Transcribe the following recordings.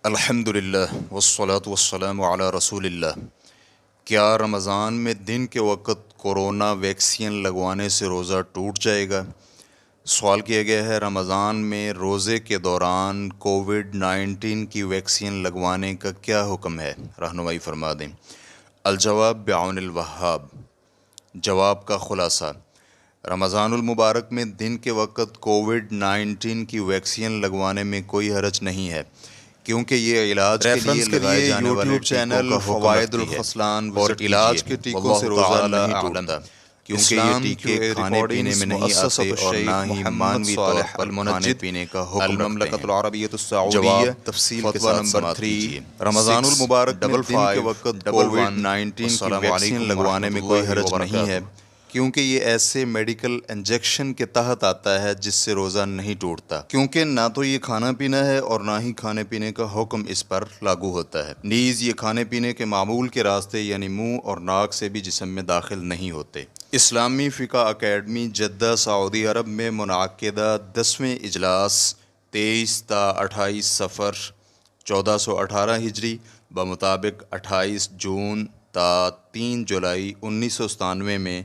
الحمدللہ والصلاة والسلام علی رسول اللہ۔ کیا رمضان میں دن کے وقت کورونا ویکسین لگوانے سے روزہ ٹوٹ جائے گا؟ سوال کیا گیا ہے رمضان میں روزے کے دوران کووڈ-19 کی ویکسین لگوانے کا کیا حکم ہے؟ رہنمائی فرما دیں۔ الجواب بعون الوہاب۔ جواب کا خلاصہ: رمضان المبارک میں دن کے وقت کووڈ-19 کی ویکسین لگوانے میں کوئی حرج نہیں ہے، کیونکہ یہ علاج کے لیے لگائے جانے والے چینل فوائد الخصلان اور علاج کے ٹیکوں سے روزہ نہیں ٹوٹتا، کیونکہ یہ ٹیکے کھانے پینے میں نہیں آتے اور نہ ہی مانوی طور پر کھانے پینے کا حکم رکھتے ہیں۔ جواب تفصیل کے ساتھ سماعت کیجیے۔ رمضان المبارک میں دن کے وقت کووڈ-19 کی ویکسین لگوانے میں کوئی حرج نہیں ہے، کیونکہ یہ ایسے میڈیکل انجیکشن کے تحت آتا ہے جس سے روزہ نہیں ٹوٹتا، کیونکہ نہ تو یہ کھانا پینا ہے اور نہ ہی کھانے پینے کا حکم اس پر لاگو ہوتا ہے، نیز یہ کھانے پینے کے معمول کے راستے یعنی منہ اور ناک سے بھی جسم میں داخل نہیں ہوتے۔ اسلامی فقہ اکیڈمی جدہ سعودی عرب میں منعقدہ 10ویں اجلاس 23 تا 28 صفر 1418 ہجری بمطابق 28 جون تا 3 جولائی 1997 میں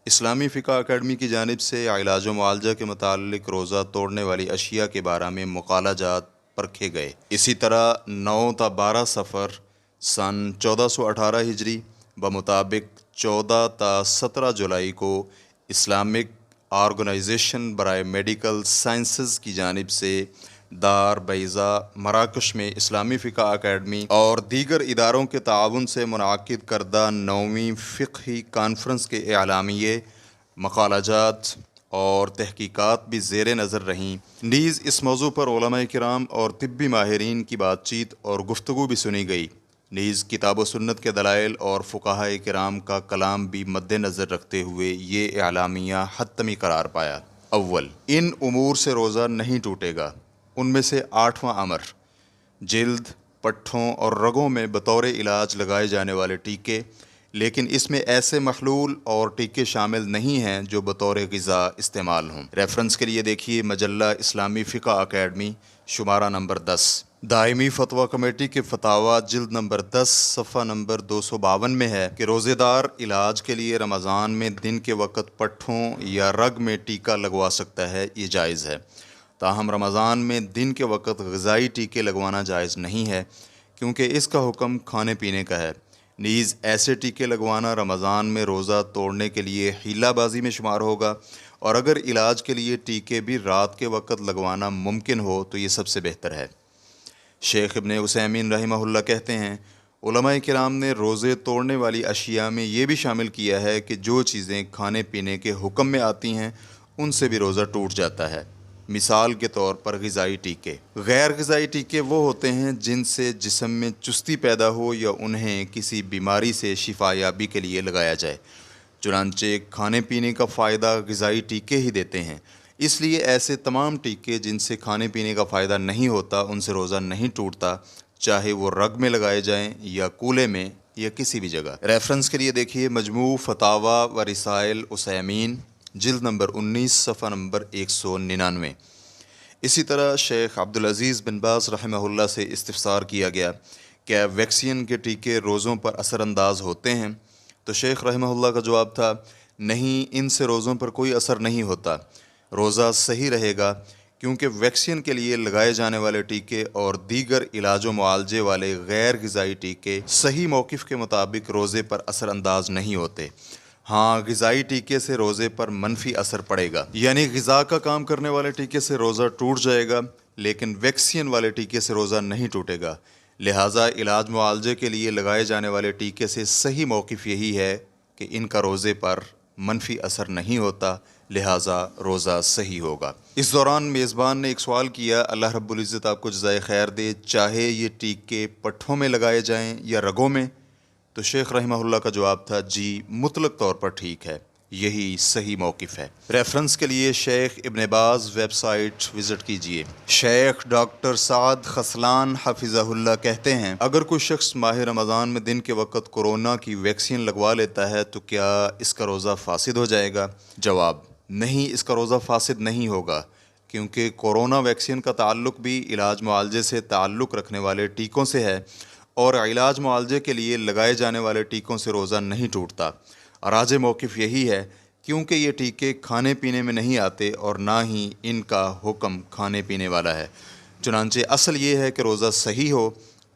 اسلامی فقہ اکیڈمی کی جانب سے علاج و معالجہ کے متعلق روزہ توڑنے والی اشیاء کے بارے میں مقالہ جات پرکھے گئے۔ اسی طرح 9 تا 12 صفر سن 1418 ہجری بمطابق 14 تا 17 جولائی کو اسلامک آرگنائزیشن برائے میڈیکل سائنسز کی جانب سے دار بیضا مراکش میں اسلامی فقہ اکیڈمی اور دیگر اداروں کے تعاون سے منعقد کردہ 9ویں فقہی کانفرنس کے اعلامیے، مقالہ جات اور تحقیقات بھی زیر نظر رہیں۔ نیز اس موضوع پر علماء کرام اور طبی ماہرین کی بات چیت اور گفتگو بھی سنی گئی، نیز کتاب و سنت کے دلائل اور فقہاء کرام کا کلام بھی مد نظر رکھتے ہوئے یہ اعلامیہ حتمی قرار پایا۔ اول، ان امور سے روزہ نہیں ٹوٹے گا۔ ان میں سے 8واں امر، جلد، پٹھوں اور رگوں میں بطور علاج لگائے جانے والے ٹیکے، لیکن اس میں ایسے محلول اور ٹیکے شامل نہیں ہیں جو بطور غذا استعمال ہوں۔ ریفرنس کے لیے دیکھیے مجلہ اسلامی فقہ اکیڈمی، شمارہ نمبر 10۔ دائمی فتویٰ کمیٹی کے فتاویٰ جلد نمبر 10 صفحہ نمبر 252 میں ہے کہ روزے دار علاج کے لیے رمضان میں دن کے وقت پٹھوں یا رگ میں ٹیکہ لگوا سکتا ہے، یہ جائز ہے۔ تاہم رمضان میں دن کے وقت غذائی ٹیکے لگوانا جائز نہیں ہے، کیونکہ اس کا حکم کھانے پینے کا ہے۔ نیز ایسے ٹیکے لگوانا رمضان میں روزہ توڑنے کے لیے حیلہ بازی میں شمار ہوگا، اور اگر علاج کے لیے ٹیکے بھی رات کے وقت لگوانا ممکن ہو تو یہ سب سے بہتر ہے۔ شیخ ابن عثیمین رحمہ اللہ کہتے ہیں، علماء کرام نے روزے توڑنے والی اشیاء میں یہ بھی شامل کیا ہے کہ جو چیزیں کھانے پینے کے حکم میں آتی ہیں ان سے بھی روزہ ٹوٹ جاتا ہے۔ مثال کے طور پر غذائی ٹیکے۔ غیر غذائی ٹیکے وہ ہوتے ہیں جن سے جسم میں چستی پیدا ہو یا انہیں کسی بیماری سے شفا یابی کے لیے لگایا جائے، چنانچہ کھانے پینے کا فائدہ غذائی ٹیکے ہی دیتے ہیں۔ اس لیے ایسے تمام ٹیکے جن سے کھانے پینے کا فائدہ نہیں ہوتا ان سے روزہ نہیں ٹوٹتا، چاہے وہ رگ میں لگائے جائیں یا کولے میں یا کسی بھی جگہ۔ ریفرنس کے لیے دیکھیے مجموع فتاویٰ و رسائل عثیمین، جلد نمبر 19 صفحہ نمبر 199۔ اسی طرح شیخ عبدالعزیز بن باز رحمہ اللہ سے استفسار کیا گیا کہ ویکسین کے ٹیکے روزوں پر اثر انداز ہوتے ہیں؟ تو شیخ رحمہ اللہ کا جواب تھا، نہیں، ان سے روزوں پر کوئی اثر نہیں ہوتا، روزہ صحیح رہے گا، کیونکہ ویکسین کے لیے لگائے جانے والے ٹیکے اور دیگر علاج و معالجے والے غیر غذائی ٹیکے صحیح موقف کے مطابق روزے پر اثر انداز نہیں ہوتے۔ ہاں، غذائی ٹیکے سے روزے پر منفی اثر پڑے گا، یعنی غذا کا کام کرنے والے ٹیکے سے روزہ ٹوٹ جائے گا، لیکن ویکسین والے ٹیکے سے روزہ نہیں ٹوٹے گا۔ لہٰذا علاج معالجے کے لیے لگائے جانے والے ٹیکے سے صحیح موقف یہی ہے کہ ان کا روزے پر منفی اثر نہیں ہوتا، لہٰذا روزہ صحیح ہوگا۔ اس دوران میزبان نے ایک سوال کیا، اللہ رب العزت آپ کو جزائے خیر دے، چاہے یہ ٹیکے پٹھوں میں لگائے جائیں یا رگوں میں؟ تو شیخ رحمہ اللہ کا جواب تھا، جی، مطلق طور پر ٹھیک ہے، یہی صحیح موقف ہے۔ ریفرنس کے لیے شیخ ابن باز ویب سائٹ وزٹ کیجیے۔ شیخ ڈاکٹر سعد خسلان حفظہ اللہ کہتے ہیں، اگر کوئی شخص ماہ رمضان میں دن کے وقت کورونا کی ویکسین لگوا لیتا ہے تو کیا اس کا روزہ فاسد ہو جائے گا؟ جواب، نہیں، اس کا روزہ فاسد نہیں ہوگا، کیونکہ کورونا ویکسین کا تعلق بھی علاج معالجے سے تعلق رکھنے والے ٹیکوں سے ہے، اور علاج معالجے کے لیے لگائے جانے والے ٹیکوں سے روزہ نہیں ٹوٹتا۔ راج موقف یہی ہے، کیونکہ یہ ٹیکے کھانے پینے میں نہیں آتے اور نہ ہی ان کا حکم کھانے پینے والا ہے۔ چنانچہ اصل یہ ہے کہ روزہ صحیح ہو،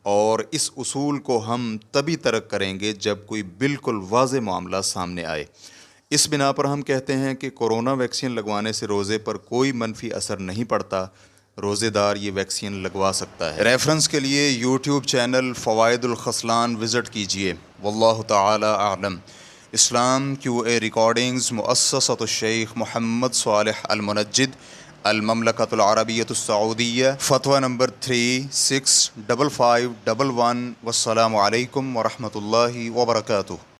اور اس اصول کو ہم تبھی ترک کریں گے جب کوئی بالکل واضح معاملہ سامنے آئے۔ اس بنا پر ہم کہتے ہیں کہ کورونا ویکسین لگوانے سے روزے پر کوئی منفی اثر نہیں پڑتا، روزے دار یہ ویکسین لگوا سکتا ہے۔ ریفرنس کے لیے یوٹیوب چینل فوائد الخصلان وزٹ کیجیے۔ واللہ تعالی اعلم۔ اسلام QA ریکارڈنگز، مؤسسۃ الشیخ محمد صالح المنجد، المملکۃ العربیۃ السعودیہ، فتویٰ نمبر 365511۔ والسلام علیکم ورحمۃ اللہ وبرکاتہ۔